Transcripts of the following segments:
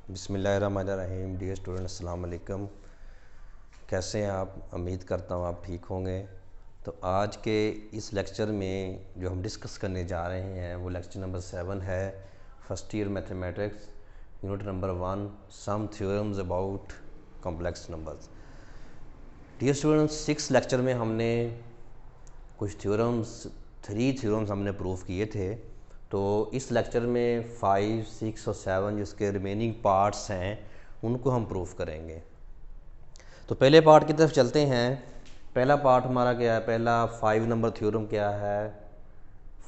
बिस्मिल्लाहिर्रहमानिर्रहीम। Dear student, अस्सलाम वालेकुम। कैसे हैं आप? उम्मीद करता हूँ आप ठीक होंगे। तो आज के इस लेक्चर में जो हम डिस्कस करने जा रहे हैं वो लेक्चर नंबर 7 है, first year mathematics, unit number 1, some theorems about complex numbers. Dear students, 6 lecture में हमने कुछ थ्योरम्स, 3 थ्योरम्स हमने प्रूव किए थे। तो इस लेक्चर में 5, 6 और 7 जिसके रिमेनिंग पार्ट्स हैं उनको हम प्रूव करेंगे। तो पहले पार्ट की तरफ चलते हैं। पहला पार्ट हमारा क्या है? पहला 5 नंबर थ्योरम क्या है?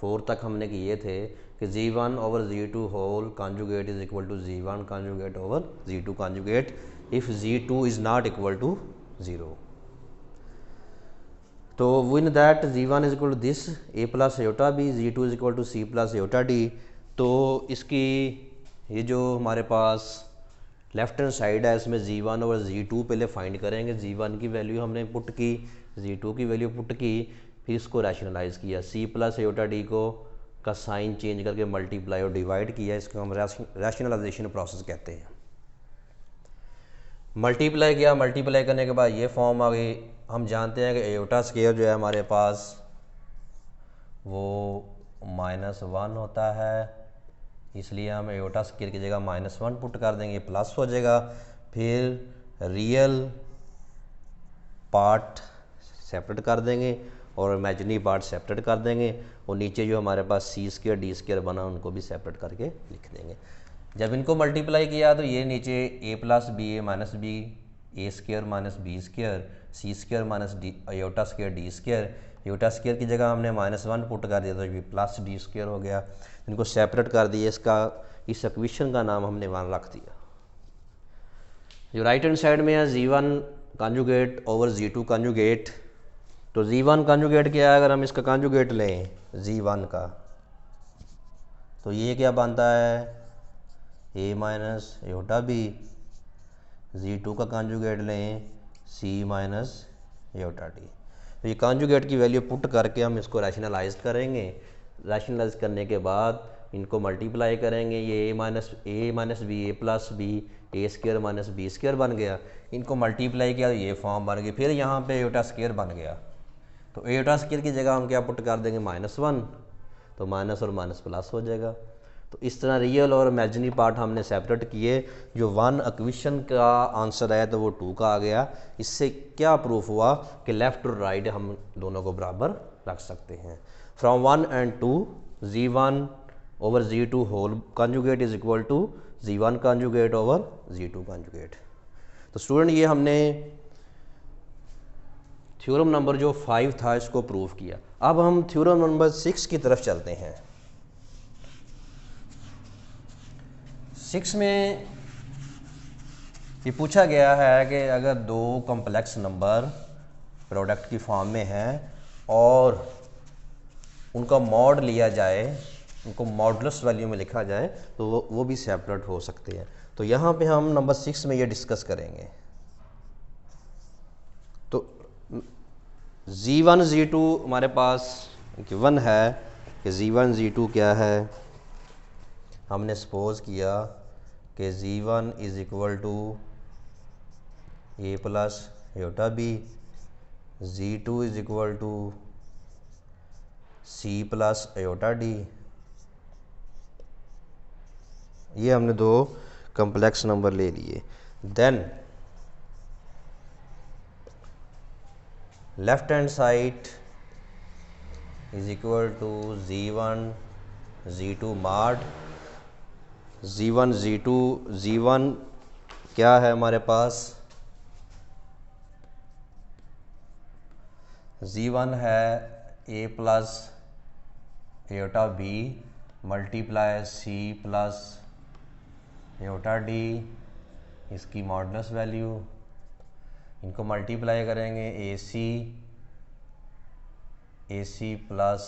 4 तक हमने किए थे कि G1 over G2 whole conjugate is equal to G1 conjugate over G2 conjugate if G2 is not equal to 0। तो when that G1 is equal to this A plus iota B, G2 is equal to C plus iota D. तो इसकी ये जो हमारे पास left hand side है इसमें G1 और G2 पहले फाइंड करेंगे। G1 की वैल्यू हमने पुट की, G2 की वैल्यू पुट की, फिर इसको रैशनलाइज किया। C प्लस एयोटा डी को का साइन चेंज करके मल्टीप्लाई और डिवाइड किया। इसको हम रैशनलाइजेशन प्रोसेस कहते हैं। मल्टीप्लाई किया, मल्टीप्लाई करने के बाद ये फॉर्म आ गई। हम जानते हैं कि एयोटा स्क्वायर जो है हमारे पास वो -1 होता है, इसलिए हम एयोटा स्क्वायर की जगह -1 पुट कर देंगे, प्लस हो जाएगा। फिर रियल पार्ट सेपरेट कर देंगे और इमेजिनरी पार्ट सेपरेट कर देंगे, और नीचे जो हमारे पास C² D² बना उनको भी सेपरेट करके लिख देंगे। जब इनको मल्टीप्लाई किया तो ये नीचे A plus B A minus B, A² minus B², C² minus iota square D²। Iota square की जगह हमने -1 पुट कर दिया तो ये प्लस D² हो गया। इनको सेपरेट कर दिए, इस इक्वेशन का नाम हमने 1 रख दिया। जो राइट हैंड साइड में है G1 conjugate over G2 conjugate. तो G1 कॉन्जुगेट क्या है? अगर हम इसका कॉन्जुगेट लें G1 का तो ये क्या बनता है? A minus aorta B. G2 का कॉन्जुगेट लें C माइनस एयोटा डी। तो ये कॉन्जुगेट की वैल्यू पुट करके हम इसको रैशनलाइज करेंगे। रैशनलाइज करने के बाद इनको मल्टीप्लाई करेंगे। ये A minus B, A plus B, A² minus B² बन गया। इनको मल्टीप्लाई किया तो ये फॉर्म बन गई। फिर यहाँ पे एयोटा स्क्वायर बन गया, तो एयोटा स्क्वायर की जगह हम क्या पुट कर देंगे? -1, तो माइनस और माइनस प्लस हो जाएगा। तो इस तरह रियल और इमेजिनरी पार्ट हमने सेपरेट किए। जो 1 इक्वेशन का आंसर है तो वो 2 का आ गया। इससे क्या प्रूफ हुआ कि लेफ़्ट और राइट हम दोनों को बराबर रख सकते हैं। From 1 and 2 G1 over G2 whole conjugate is equal to G1 conjugate over G2 conjugate. तो स्टूडेंट ये हमने थ्योरम नंबर जो 5 था इसको प्रूव किया। अब हम थ्योरम नंबर 6 की तरफ चलते हैं। 6 में ये पूछा गया है कि अगर 2 कॉम्प्लेक्स नंबर प्रोडक्ट की फॉर्म में हैं और उनका मॉड लिया जाए, उनको मॉडुलस वैल्यू में लिखा जाए तो वो भी सेपरेट हो सकते हैं। तो यहाँ पे हम नंबर 6 में ये डिस्कस करेंगे। तो G1 G2 हमारे पास गिवन है कि G1 G2 क्या है। हमने सपोज किया कि G1 is equal to A plus iota B, G2 is equal to C plus iota D. ये हमने 2 कॉम्प्लेक्स नंबर ले लिए। Then left hand side is equal to G1 G2 mod. G1 G2 G1 क्या है हमारे पास? G1 है A plus iota B multiply C plus iota D, इसकी modulus value. इनको मल्टीप्लाई करेंगे AC plus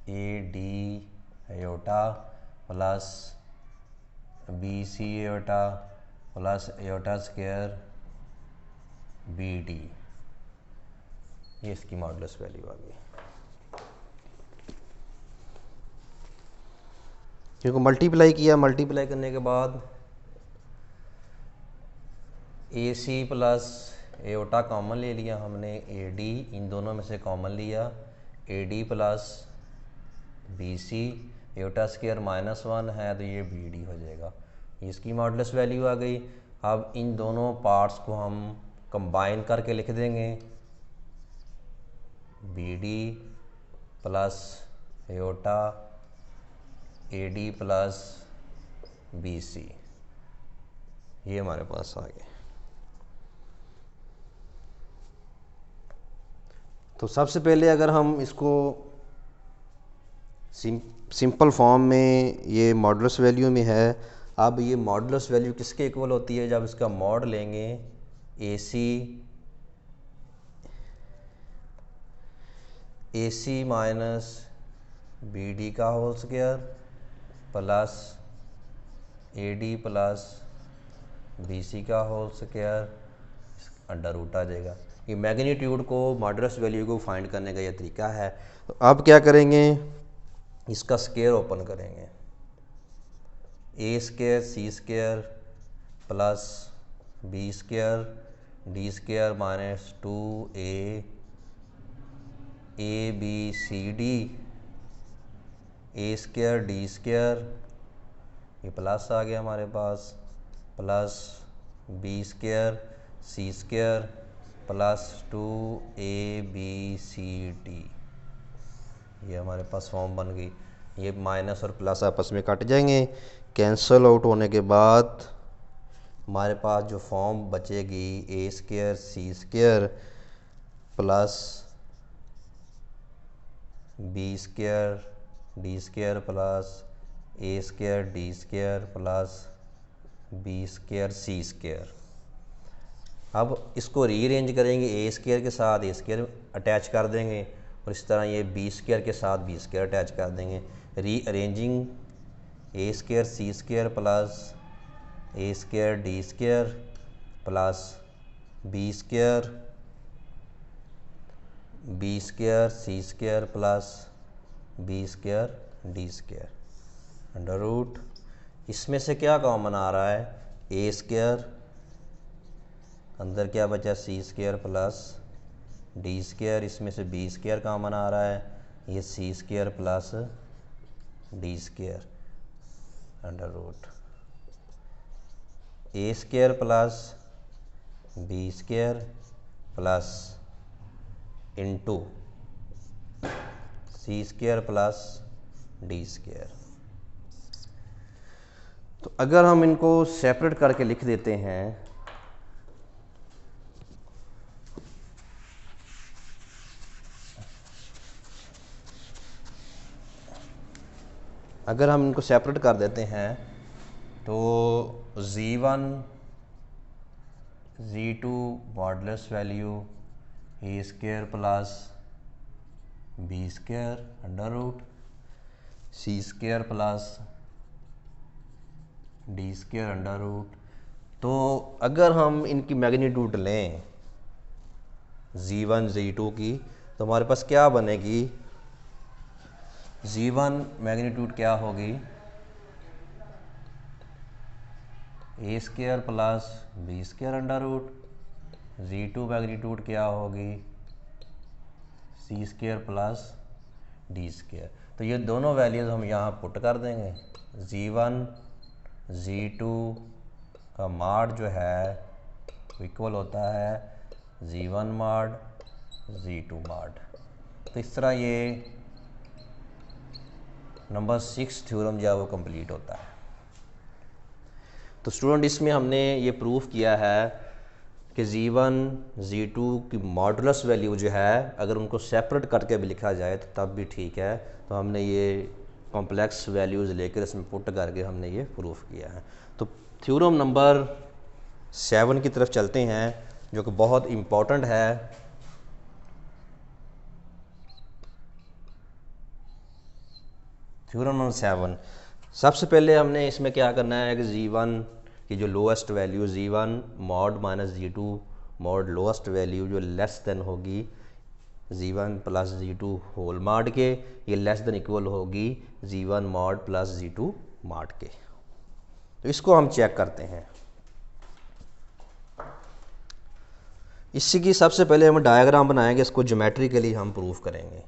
AD iota plus BC iota plus iota square BD, ये इसकी modulus value आ गई। क्योंकि मल्टीप्लाई किया, मल्टीप्लाई करने के बाद ए सी प्लस एओटा कॉमन ले लिया हमने, ए डी इन दोनों में से कॉमन लिया, A D plus B C, iota square -1 है तो ये बी डी हो जाएगा, इसकी मॉडुलस वैल्यू आ गई। अब इन दोनों पार्ट्स को हम कंबाइन करके लिख देंगे, B D plus iota A D plus B C, ये हमारे पास आ गया। तो सबसे पहले अगर हम इसको सिंपल फॉर्म में, ये मॉडुलस वैल्यू में है। अब ये मॉडुलस वैल्यू किसके इक्वल होती है? जब इसका मॉड लेंगे A C minus B D का whole square plus A D plus B C का होल स्क्वायर अंडर रूट आ जाएगा। ये मैग्नीट्यूड को, मॉडुलस वैल्यू को फाइंड करने का ये तरीका है। तो अब क्या करेंगे, इसका स्क्वायर ओपन करेंगे, A square C square plus B square D square minus 2a B C D, A square D square, ये प्लस आ गया हमारे पास, plus B square C square plus 2a B C D, ये हमारे पास form बन गई। ये माइनस और प्लस आपस में कट जाएंगे, कैंसल आउट होने के बाद हमारे पास जो फॉर्म बचेगी A square C square plus B square D square plus A square D square plus B square C square. अब इसको रीअरेंज करेंगे, ए स्क्वायर के साथ ए स्क्वायर अटैच कर देंगे और इस तरह ये बी स्क्वायर के साथ बी स्क्वायर अटैच कर देंगे। Rearranging A square C square plus A square D square plus B square C square plus B square D square under root, इसमें से क्या कॉमन आ रहा है, ए स्क्वायर, अंदर क्या बचा C square plus D square, इसमें से बी स्क्वायर कॉमन आ रहा है, ये C square plus D square under root, A square plus B square plus into C square plus D square. तो अगर हम इनको सेपरेट करके लिख देते हैं, अगर हम इनको सेपरेट कर देते हैं तो z1 z2 modulus value A square plus B square under root C square plus D square under root. तो अगर हम इनकी मैग्नीट्यूड लें z1 z2 की, तो हमारे पास क्या बनेगी, z1 मैग्नीट्यूड क्या होगी, A square plus B square under root, z2 magnitude क्या होगी, C square plus D square. तो ये दोनों वैल्यूज़ हम यहाँ पुट कर देंगे, z1 z2 का मॉड जो है इक्वल होता है z1 मॉड z2 मॉड। तो इस तरह ये नंबर 6 थ्योरम जो है वो कंप्लीट होता है। तो स्टूडेंट इसमें हमने ये प्रूफ किया है कि z1 z2 की मॉडुलस वैल्यू जो है अगर उनको सेपरेट करके भी लिखा जाए तो तब भी ठीक है। तो हमने ये कॉम्प्लेक्स वैल्यूज़ लेकर इसमें पुट करके हमने ये प्रूफ किया है। तो थ्योरम नंबर 7 की तरफ चलते हैं जो कि बहुत इम्पोर्टेंट है। थ्योरम नंबर 7, सबसे पहले हमने इसमें क्या करना है कि z1 की जो lowest value z1 mod minus z2 mod lowest value जो लेस देन होगी z1 plus z2 whole mod के, ये लेस देन इक्वल होगी z1 mod plus z2 mart के। तो इसको हम चेक करते हैं। इसी की सबसे पहले हम डायग्राम बनाएंगे, इसको ज्योमेट्रिकली हम प्रूफ करेंगे।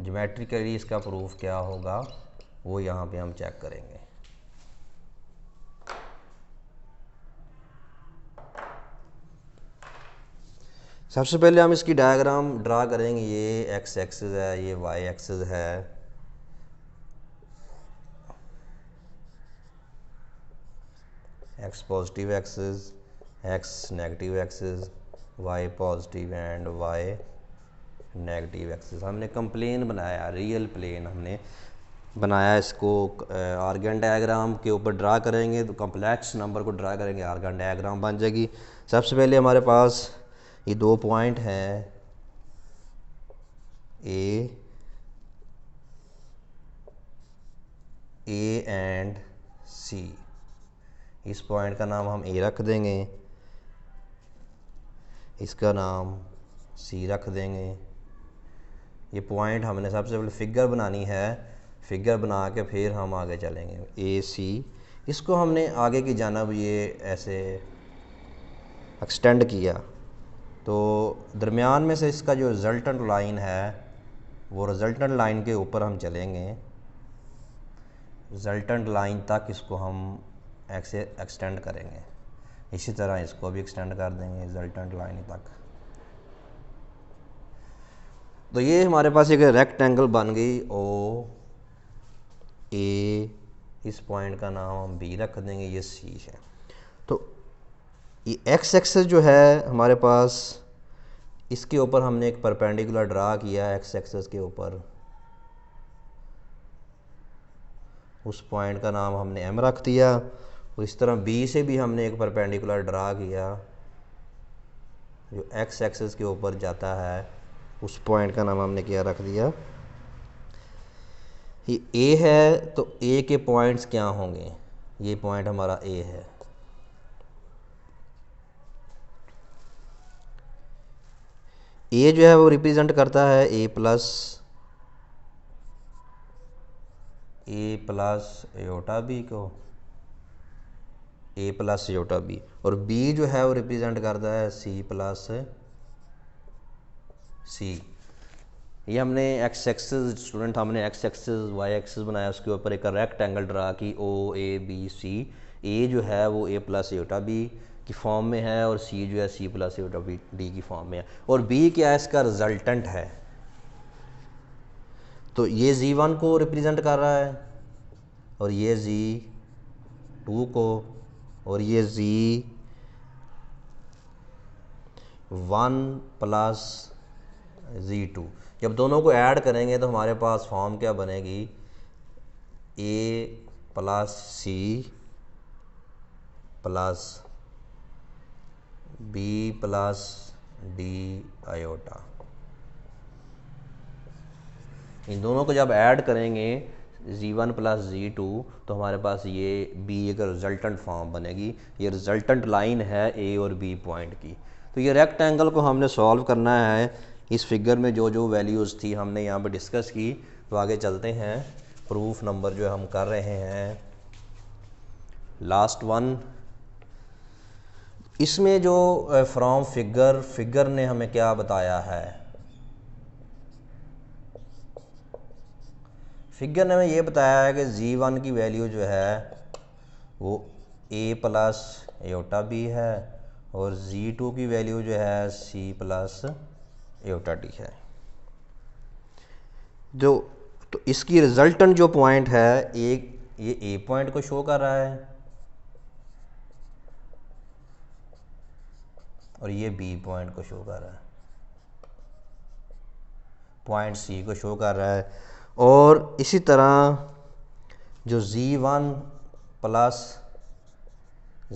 ज्योमेट्रिकली इसका प्रूफ क्या होगा वो यहाँ पे हम चेक करेंगे। सबसे पहले हम इसकी डायग्राम ड्रा करेंगे। ये एक्स एक्सिस है, ये वाई एक्सिस है। X positive axis, X negative axis, Y positive and Y negative axis. हमने कंप्लेन बनाया, रियल प्लेन हमने बनाया। इसको आर्गन डायग्राम के ऊपर ड्रा करेंगे तो कम्प्लेक्स नंबर को ड्रा करेंगे, आर्गन डायग्राम बन जाएगी। सबसे पहले हमारे पास ये दो पॉइंट हैं ए एंड सी। इस पॉइंट का नाम हम ए रख देंगे, इसका नाम सी रख देंगे। ये पॉइंट हमने सबसे पहले फिगर बनानी है, फिगर बना के फिर हम आगे चलेंगे। ए सी, इसको हमने आगे की जानब ये ऐसे एक्सटेंड किया तो दरमियान में से इसका जो रिजल्टेंट लाइन है वो रिजल्टेंट लाइन के ऊपर हम चलेंगे। रिजल्टेंट लाइन तक इसको हम ऐसे एक्सटेंड करेंगे। इसी तरह इसको भी एक्सटेंड कर देंगे रिजल्टेंट लाइन तक। तो ये हमारे पास एक रेक्टेंगल बन गई ओ ए। इस पॉइंट का नाम हम बी रख देंगे, ये सी है। तो ये एक्स एक्सिस जो है हमारे पास, इसके ऊपर हमने एक परपेंडिकुलर ड्रा किया एक्स एक्सिस के ऊपर। उस पॉइंट का नाम हमने एम रख दिया। और इस तरह बी से भी हमने एक परपेंडिकुलर ड्रा किया जो एक्स एक्सिस के ऊपर जाता है। उस पॉइंट का नाम हमने क्या रख दिया, ये ए है। तो ए के पॉइंट्स क्या होंगे, ये पॉइंट हमारा ए है। ए जो है वो रिप्रेजेंट करता है ए प्लस एयोटा बी को, ए प्लस एयोटा बी। और बी जो है वो रिप्रेजेंट करता है सी प्लस सी। ये हमने एक्स एक्सिस, स्टूडेंट हमने एक्स एक्सिस वाई एक्सिस बनाया, उसके ऊपर एक रेक्टेंगल ड्रा की ओ ए बी सी। ए जो है वो ए प्लस एयोटा बी की फॉर्म में है और सी जो है C plus iota B D की फॉर्म में है। और बी क्या है, इसका रिजल्टेंट है। तो ये Z1 को रिप्रेजेंट कर रहा है और ये Z2 को, और ये Z1 प्लस Z2। जब दोनों को ऐड करेंगे तो हमारे पास फॉर्म क्या बनेगी, A plus C plus B plus D iota. इन दोनों को जब ऐड करेंगे Z1 प्लस Z2 तो हमारे पास ये B एक रिजल्टेंट फॉर्म बनेगी। ये रिजल्टेंट लाइन है A और B पॉइंट की। तो ये रेक्टेंगल को हमने सॉल्व करना है। इस फिगर में जो जो वैल्यूज़ थी हमने यहाँ पे डिस्कस की। तो आगे चलते हैं, प्रूफ नंबर जो हम कर रहे हैं लास्ट वन। इसमें जो फ्रॉम फिगर ने हमें क्या बताया है, फिगर ने हमें ये बताया है कि Z1 की वैल्यू जो है वो A प्लस एयोटा बी है और Z2 की वैल्यू जो है C प्लस एयोटा डी है। तो इसकी रिजल्टेंट जो पॉइंट है एक, ये A पॉइंट को शो कर रहा है और ये B पॉइंट को शो कर रहा है, पॉइंट C को शो कर रहा है। और इसी तरह जो Z1 प्लस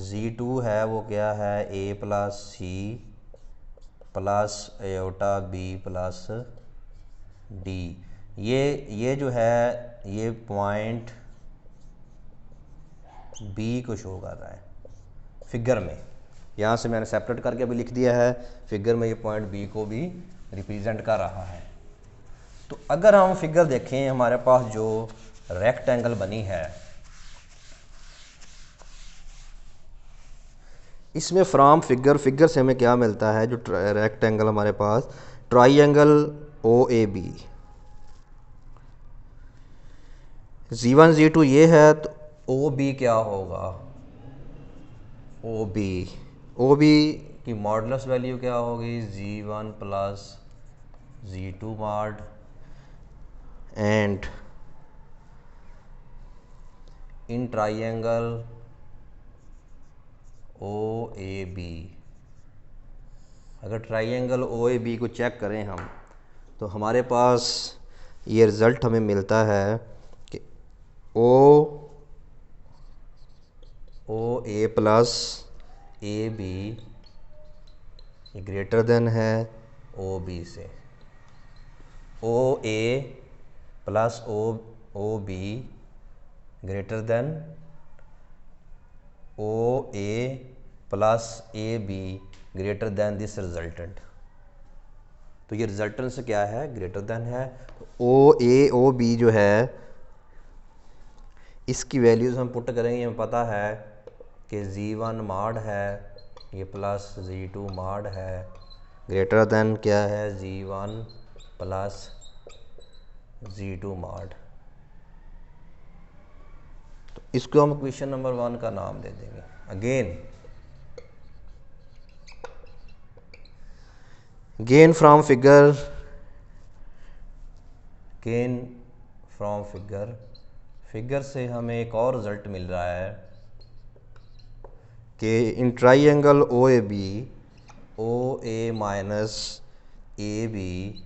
Z2 है वो क्या है, A plus C plus iota B plus D. ये जो है ये पॉइंट B को शो कर रहा है फिगर में। यहाँ से मैंने सेपरेट करके भी लिख दिया है, फिगर में ये पॉइंट बी को भी रिप्रेजेंट कर रहा है। तो अगर हम फिगर देखें, हमारे पास जो रेक्टेंगल बनी है, इसमें फ्रॉम फिगर से हमें क्या मिलता है, जो रेक्टेंगल हमारे पास triangle O A B, G1 G2 ये है, तो ओ बी क्या होगा, ओ बी की मॉडुलस वैल्यू क्या होगी, G1 plus G2 mod, and in triangle O A B, अगर ट्राइंगल ओ ए बी को चेक करें हम, तो हमारे पास ये रिज़ल्ट हमें मिलता है कि O A plus A B greater than है ओ बी से, O A plus O B greater than O A plus A B greater than this resultant. तो ये रिजल्टेंट से क्या है, ग्रेटर देन है। ओ ए ओ बी जो है, इसकी वैल्यूज़ हम पुट करेंगे, हमें पता है कि G1 मॉड है ये प्लस G2 मॉड है, ग्रेटर देन क्या है, G1 प्लस G2 मॉड। तो इसको हम क्वेश्चन नंबर 1 का नाम दे देंगे। गेन फ्रॉम फिगर से हमें एक और रिजल्ट मिल रहा है कि in triangle O A B, O A minus A B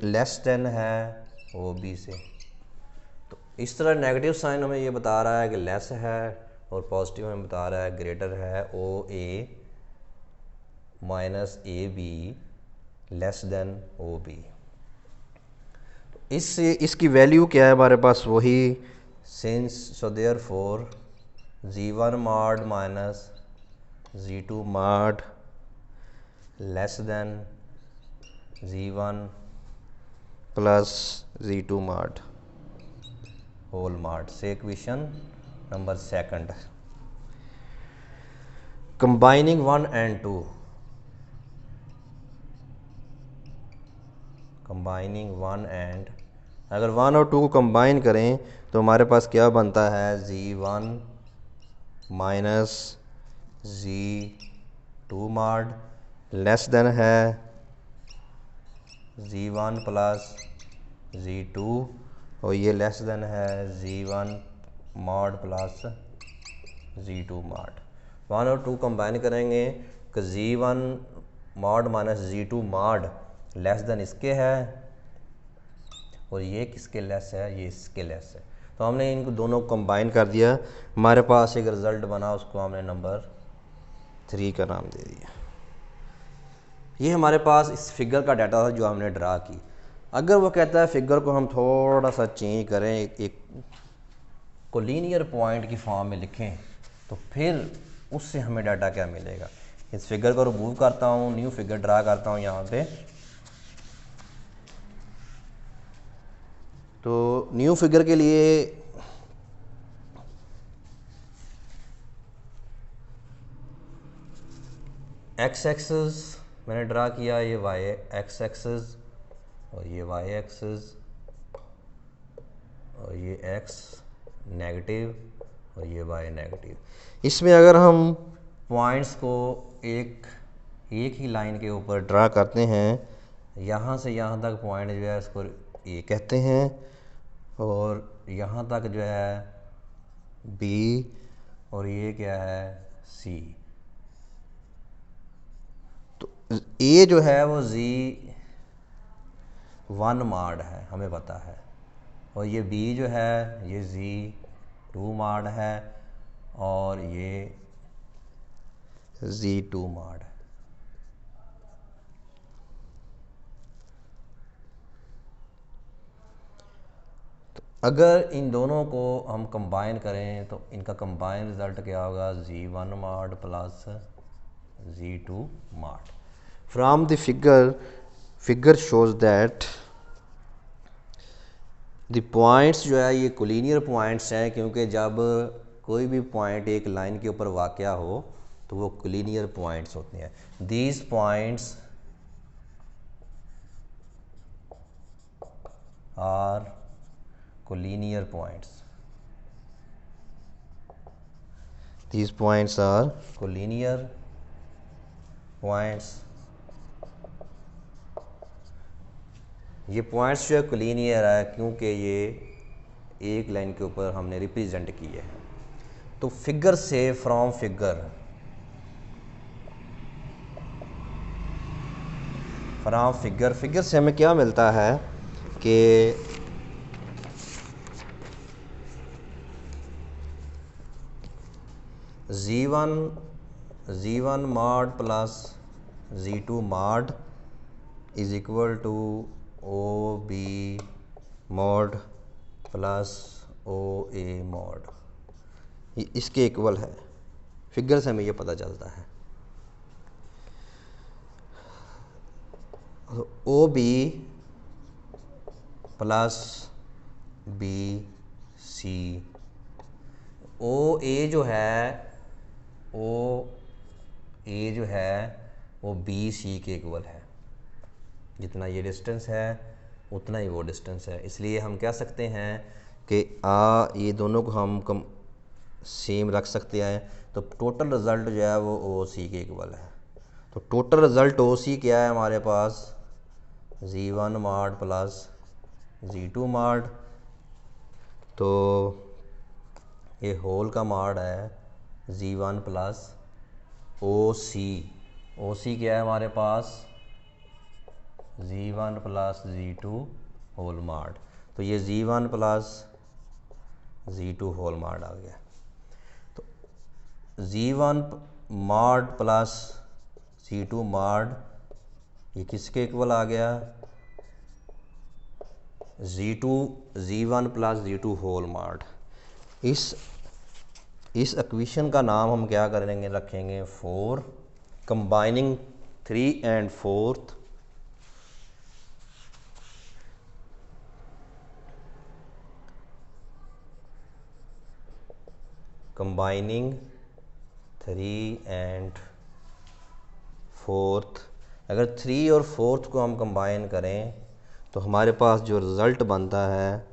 less than है ओ बी से। तो इस तरह नेगेटिव साइन हमें ये बता रहा है कि लेस है, और पॉजिटिव हमें बता रहा है ग्रेटर है, O A minus A B less than O B. इससे इसकी वैल्यू क्या है हमारे पास, वही since so therefore G1 mod minus G2 mod less than G1 plus G2 mod whole mod से। Question number 2, combining 1 and 2, combining 1 and, अगर 1 और 2 को कंबाइन करें तो हमारे पास क्या बनता है, G1 minus G2 mod less than है G1 प्लस G2, और ये लेस देन है G1 mod plus G2 mod. 1 और 2 कंबाइन करेंगे कि G1 mod minus G2 mod less then इसके है, और ये किसके लेस है, ये इसके लेस है। तो हमने इनको दोनों को कंबाइन कर दिया, हमारे पास एक रिज़ल्ट बना, उसको हमने नंबर 3 का नाम दे दिया। ये हमारे पास इस फिगर का डाटा था जो हमने ड्रा की। अगर वो कहता है फिगर को हम थोड़ा सा चेंज करें, एक कोलिनियर पॉइंट की फॉर्म में लिखें, तो फिर उससे हमें डाटा क्या मिलेगा। इस फिगर को रिमूव करता हूँ, न्यू फिगर ड्रा करता हूँ यहाँ पे। तो न्यू फिगर के लिए एक्स एक्सिस मैंने ड्रा किया, ये वाई एक्स एक्सिस, और ये वाई एक्सिस, और ये एक्स नेगेटिव, और ये वाई नेगेटिव। इसमें अगर हम पॉइंट्स को एक ही लाइन के ऊपर ड्रा करते हैं, यहाँ से यहाँ तक पॉइंट जो है इसको ए कहते हैं, और यहाँ तक जो है बी, और ये क्या है सी। तो ए जो है वो G1 मॉड है, हमें पता है, और ये बी जो है ये G2 मॉड है, और ये G2 मॉड है। तो अगर इन दोनों को हम कंबाइन करें तो इनका कंबाइन रिजल्ट क्या होगा, Z1 mod plus Z2 mod। From the figure shows that the points जो है ये कोलिनियर पॉइंट्स हैं, क्योंकि जब कोई भी पॉइंट एक लाइन के ऊपर वाक़या हो तो वो कोलिनियर पॉइंट्स होते हैं। These points are collinear points, these points are collinear points। ये पॉइंट्स जो है कोलिनियर है क्योंकि ये एक लाइन के ऊपर हमने रिप्रेजेंट किए हैं। तो फिगर से, फ्रॉम फिगर से हमें क्या मिलता है कि Z1 mod plus Z2 mod is equal to OB mod plus OA mod, ये इसके इक्वल है। फिगर से हमें ये पता चलता है। OB प्लस BC, OA जो है वो BC के इक्वल है। जितना ये डिस्टेंस है उतना ही वो डिस्टेंस है, इसलिए हम कह सकते हैं कि ये दोनों को हम सेम रख सकते हैं। तो टोटल रिज़ल्ट जो है वो OC के इक्वल है। तो टोटल रिज़ल्ट OC क्या है हमारे पास, Z1 mod plus Z2 mod। तो ये होल का mod है Z1 प्लस OC क्या है हमारे पास, Z1 plus Z2 whole mod। तो ये Z1 plus Z2 whole mod आ गया। तो Z1 mod plus Z2 mod ये किसके इक्वल आ गया, Z1 plus Z2 whole mod। इस इक्वेशन का नाम हम क्या करेंगे, रखेंगे 4, combining 3 and 4th combining 3 and 4th। अगर 3 और 4th को हम कंबाइन करें तो हमारे पास जो रिज़ल्ट बनता है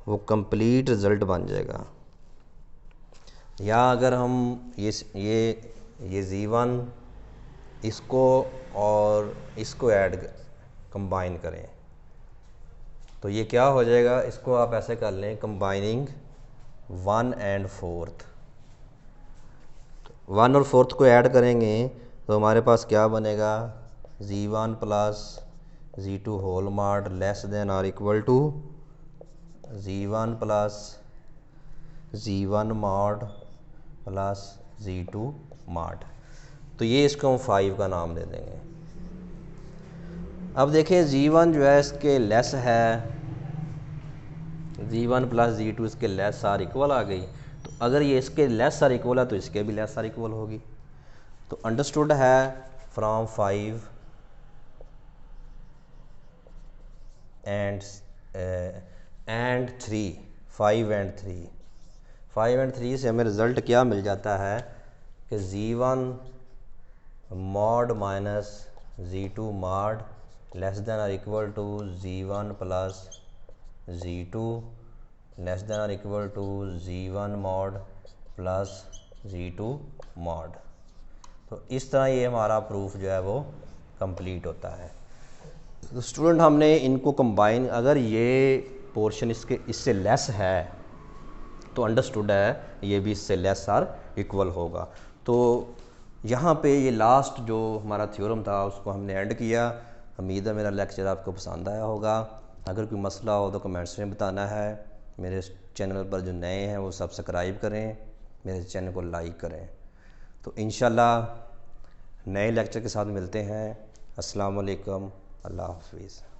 वो कंप्लीट रिज़ल्ट बन जाएगा। या अगर हम ये Z1 इसको और इसको कंबाइन करें तो ये क्या हो जाएगा, इसको आप ऐसे कर लें, कंबाइनिंग 1 and 4th। 1 और 4th को ऐड करेंगे तो हमारे पास क्या बनेगा, Z1 plus Z2 whole mod less than और equal to Z1 plus Z1 mod plus Z2 mod। तो ये इसको हम 5 का नाम दे देंगे। अब देखिए Z1 जो है इसके लेस है, Z1 प्लस Z2 इसके लेस आर इक्वल आ गई। तो अगर ये इसके लेस आर इक्वल है तो इसके भी लेस आर इक्वल होगी। तो अंडरस्टूड है फ्रॉम 5 and 3, 5 and 3 से हमें रिज़ल्ट क्या मिल जाता है कि Z1 mod minus Z2 mod less than और equal to Z1 plus Z2 less than और equal to Z1 mod plus Z2 mod। तो इस तरह ये हमारा प्रूफ जो है वो कंप्लीट होता है। तो स्टूडेंट हमने इनको कंबाइन, अगर ये पोर्शन इससे लेस है तो अंडरस्टूड है ये भी इससे लेस आर इक्वल होगा। तो यहाँ पे ये लास्ट जो हमारा थ्योरम था उसको हमने एंड किया। उम्मीद है मेरा लेक्चर आपको पसंद आया होगा। अगर कोई मसला हो तो कमेंट्स में बताना है। मेरे चैनल पर जो नए हैं वो सब्सक्राइब करें, मेरे चैनल को लाइक करें। तो इंशाल्लाह नए लेक्चर के साथ मिलते हैं। अस्सलाम वालेकुम, अल्लाह हाफिज़।